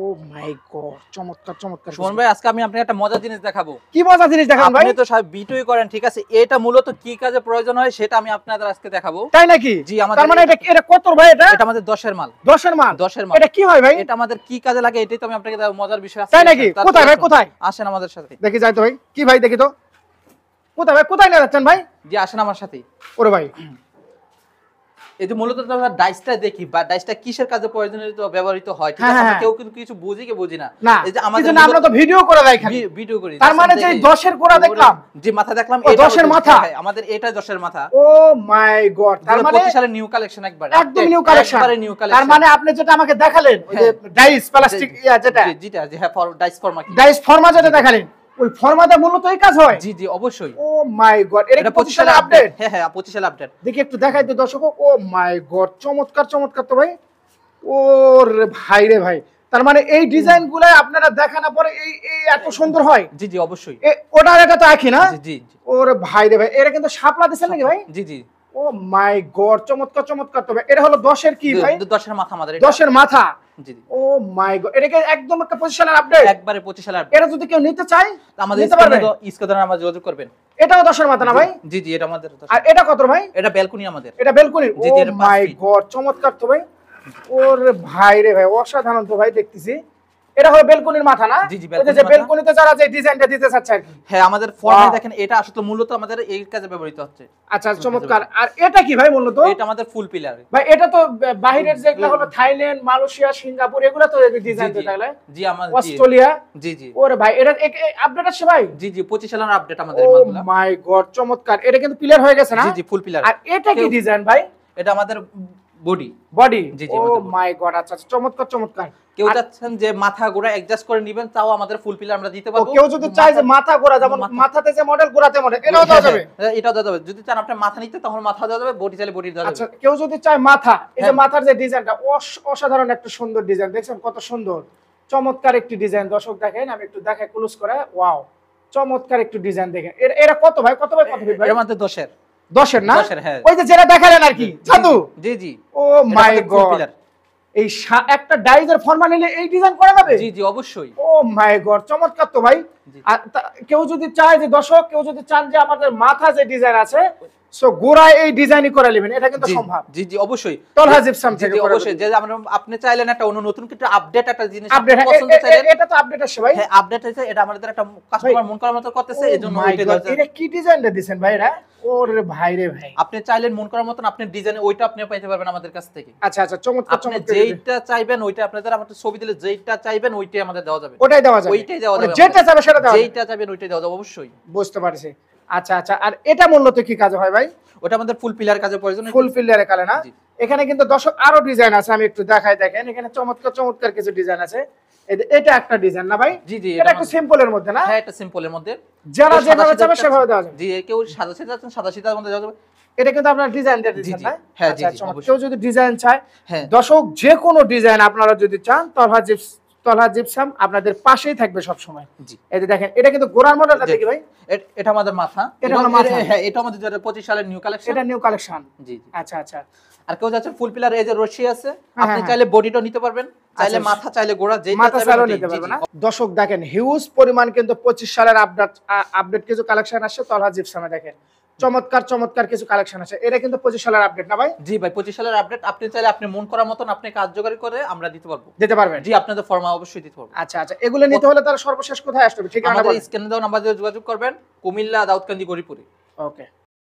ও মাই god, চমৎকার চমৎকার। সুমন ভাই, আজকে আমি আপনাকে একটা মজার জিনিস দেখাবো। কি মজার জিনিস দেখান ভাই? আপনি তো সব ভিডিওই করেন, ঠিক আছে? এটা মূলত কি কাজে প্রয়োজন হয় সেটা আমি আপনাদের আজকে দেখাবো। তাই নাকি? জি, আমাদের তার মানে এটা কত ভাই? এটা আমাদের 10 এর মাল। 10 এর মাল? 10 এর মাল। এটা কি হয় ভাই? এটা আমাদের কি কাজে লাগে এটাই তো আমি আপনাকে মজার বিষয় আছে। তাই নাকি? কোথায় ভাই, কোথায়? আসেন আমাদের সাথে। দেখি যাই তো ভাই। কি ভাই দেখি তো। কোথায় ভাই, কোথায় নিয়ে যাচ্ছেন ভাই? জি, আসেন আমার সাথে। ওরে ভাই, এই যে মূলত আমরা ডাইসটা দেখি, বা ডাইসটা কিসের কাজে প্রয়োজনীয় ব্যবহৃত হয়, ঠিক আছে? আমরা কেউ কিন্তু কিছু বুঝি কি বুঝি না। এই যে আমরা তো ভিডিও করে দেখাই, ভিডিও করি। তার মানে যে 10 এর গোড়া দেখলাম, যে মাথা দেখলাম, এটা 10 এর মাথা। আমাদের এটা 10 এর মাথা। ও মাই গড, তার মানে 25 সালের নিউ কালেকশন, একদম নিউ কালেকশন। তার মানে আপনি যেটা আমাকে দেখালেন, ওই যে ডাইস প্লাস্টিক যেটা, জি হ্যাঁ, ডাইস ফর্মা, ডাইস ফর্মা যেটা দেখালেন, ওই ফর্মাতে মূলত এই কাজ হয়। জি জি অবশ্যই। ও মাই গড, এটা 25 সালের আপডেট? হ্যাঁ হ্যাঁ, 25 সালের আপডেট। দেখি একটু দেখাই তো দর্শক। ও মাই গড, চমৎকার চমৎকার তো ভাই। ওরে ভাই রে ভাই, তার মানে এই ডিজাইন গুলো আপনারা দেখানোর পরে এই এত সুন্দর হয়? জি জি অবশ্যই। ওটার এটা তো একই না? জি জি। ওরে ভাই রে ভাই, এটা কিন্তু শাপলা দিছেন নাকি ভাই? জি জি। ও মাই গড, চমৎকার চমৎকার তো ভাই। এটা হলো 10 এর কি ভাই? 10 এর মাথা আমাদের। 10 এর মাথা। জি জি। ও মাই গড, এটা কি একদম একটা 25 সালের আপডেট? একবারে 25 সালের আপডেট। এটা যদি কেউ নিতে চায় আমাদের স্ক্রিনে আমরা যোগাযোগ করবেন। এটাও 10 এর মাথা না ভাই? জি জি, এটা আমাদের 10। আর এটা কত ভাই? এটা ব্যালকনি আমাদের। এটা ব্যালকনি? জি জি, এটা ও মাই গড, চমৎকার তো ভাই। ওরে ভাই রে ভাই, অসাধারণ তো ভাই দেখতেছি। এটা হলো ব্যালকনির মাথা না? জি জি, ওই যে ব্যালকনিতে যারা যে ডিজাইনটা দিতে চাচ্ছে আর কি। হ্যাঁ, আমাদের ফর্মে দেখেন, এটা আসলে মূলত আমাদের এই কাজে ব্যবহৃত হচ্ছে। আচ্ছা, চমৎকার। আর এটা কি ভাই মূলত? এটা আমাদের ফুল পিলার ভাই। এটা তো বাহিরের যেগুলো হলো থাইল্যান্ড, মালয়েশিয়া, সিঙ্গাপুর, এগুলো তো ডিজাইন দিতে গেলে। জি আমাদের অস্ট্রেলিয়া। জি জি। ওরে ভাই, এটা আপডেট আছে ভাই? জি জি, 25 সালের আপডেট আমাদের এই মালগুলো। ও মাই গড, চমৎকার। এটা কিন্তু পিলার হয়ে গেছে না? জি জি, ফুল পিলার। আর এটা কি ডিজাইন ভাই? এটা আমাদের বডি। জি জি। ও মাই গড, আচ্ছা চমৎকার চমৎকার। কেউ চাচ্ছেন যে মাথা গোড়া অ্যাডজাস্ট করে নেবেন, তাও আমাদের ফুল পিলার আমরা দিতে পারবো। কেউ যদি চায় যে মাথা গোড়া, যেমন মাথাতে যে মডেল, গোড়াতে মডেল, এটাও দেওয়া যাবে? এটাও দেওয়া যাবে। যদি চান আপনি মাথা নিতে, তখন মাথা দেওয়া যাবে, বডি চাইলে বডি দেওয়া যাবে। আচ্ছা, কেউ যদি চায় মাথা, এই যে মাথার যে ডিজাইনটা, অসাধারণ একটা সুন্দর ডিজাইন। দেখছেন কত সুন্দর, চমৎকার একটি ডিজাইন। দর্শক দেখেন, আমি একটু দেখাই ক্লোজ করে। ওয়াও, চমৎকার একটু ডিজাইন দেখেন। এরা কত ভাই, কত ভাই, কত ফিট ভাই? এর মধ্যে 10 এর। 10 এর না? 10 এর, হ্যাঁ। ওই যে যেটা দেখালেন আর কি, জাদু। জি জি। ও মাই গড, এই একটা ডাইজের ফর্মা নিলে এই ডিজাইন করা যাবে? জি জি অবশ্যই। ও মাই গড, চমৎকার তো ভাই। আর কেউ যদি চায় যে, দর্শক কেউ যদি চান যে আমাদের মাথা যে ডিজাইন আছে, সো গোড়ায় এই ডিজাইনই করে নেবেন, এটা কিন্তু সম্ভব। জি জি অবশ্যই। তলহা জিপসাম থেকে অবশ্যই। যে আমরা আপনি চাইলেন একটা নতুন কিছু আপডেট, একটা জিনিস পছন্দ চাইলেন, এটা তো আপডেট আছে ভাই। হ্যাঁ, আপডেট আছে। এটা আমাদের একটা কাস্টমার মন করার মতো করতেছে, এজন্য ওইটা দরকার। এটা কি ডিজাইনটা দিবেন ভাই? এটা ওরে ভাই রে ভাই, আপনি চাইলেন মন করার মতন আপনি ডিজাইন ওইটা আপনি পাইতে পারবেন আমাদের কাছ থেকে। আচ্ছা আচ্ছা, চমৎকার আপনি চমৎকার। যেইটা চাইবেন ওইটা আপনাদের আমাদের ছবি দিলে যেইটা চাইবেন ওইটাই আমাদের দেওয়া যাবে। ওইটাই দেওয়া যাবে? ওইটাই দেওয়া যাবে, যেটা চাইবে সেটা দেওয়া যাবে? যেইটা চাইবেন ওইটাই দেওয়া যাবে অবশ্যই। বুঝতে পারছি। আচ্ছা আচ্ছা, আর এটা মূলত কি কাজ হয় ভাই? ওটা আমাদের ফুল পিলার কাজে প্রয়োজন। ফুল পিলারে কালে না? এখানে কিন্তু দর্শক আরো ডিজাইন আছে, আমি একটু দেখাই। দেখেন এখানে চমৎকার চমৎকার কিছু ডিজাইন আছে। এটা একটা ডিজাইন না ভাই? জি জি, এটা একটু সিম্পলের মধ্যে না? হ্যাঁ, এটা সিম্পলের মধ্যে। যারা যেভাবে চাবে সেভাবে দেওয়া যাবে? জি, কেউ সাদা সিধা চাচ্ছেন, সাদা সিধার মধ্যে দেওয়া যাবে। এটা কিন্তু আপনারা ডিজাইন দিয়ে দিচ্ছেন না? হ্যাঁ জি জি। কেউ যদি ডিজাইন চায়, হ্যাঁ দর্শক যে কোনো ডিজাইন আপনারা যদি চান, তলহা জিপসাম আপনাদের পাশেই থাকবে সব সময়। জি, এই যে দেখেন, এটা কিন্তু গোড়ার মডেলটা দেখি ভাই। এটা আমাদের মাথা। এটা হলো মাথা। হ্যাঁ, এটা আমাদের 2025 সালের নিউ কালেকশন। এটা নিউ কালেকশন? জি জি। আচ্ছা আচ্ছা। আর কেউ যাচ্ছে ফুল পিলার, এই যে রশি আছে, আপনি চাইলে বডিটা নিতে পারবেন, চাইলে মাথা, চাইলে গোড়া, যেটা চাইবেন নিতে পারবেন না? দর্শক দেখেন, হিউজ পরিমাণ কিন্তু 25 সালের আপডেট কিছু কালেকশন আসছে তলহা জিপসামে। দেখেন চমৎকার চমৎকার কিছু কালেকশন আছে। এটা কিন্তু 25 সালের আপডেট না ভাই? জি ভাই, 25 সালের আপডেট। আপনি চাইলে আপনি মন করার মতন আপনি কার্যকরী করে আমরা দিতে পারবো। দিতে পারবেন? জি, আপনাদের ফর্মা অবশ্যই দিতে পারবো। আচ্ছা আচ্ছা, এগুলো নিতে হলে তার সর্বশেষ কোথায় আসতে হবে? ঠিকানা আমাদের স্ক্রিনে দেওয়া নাম্বার দিয়ে যোগাযোগ করবেন, কুমিল্লা, দাউদকান্দি, গরিপুরে। ওকে।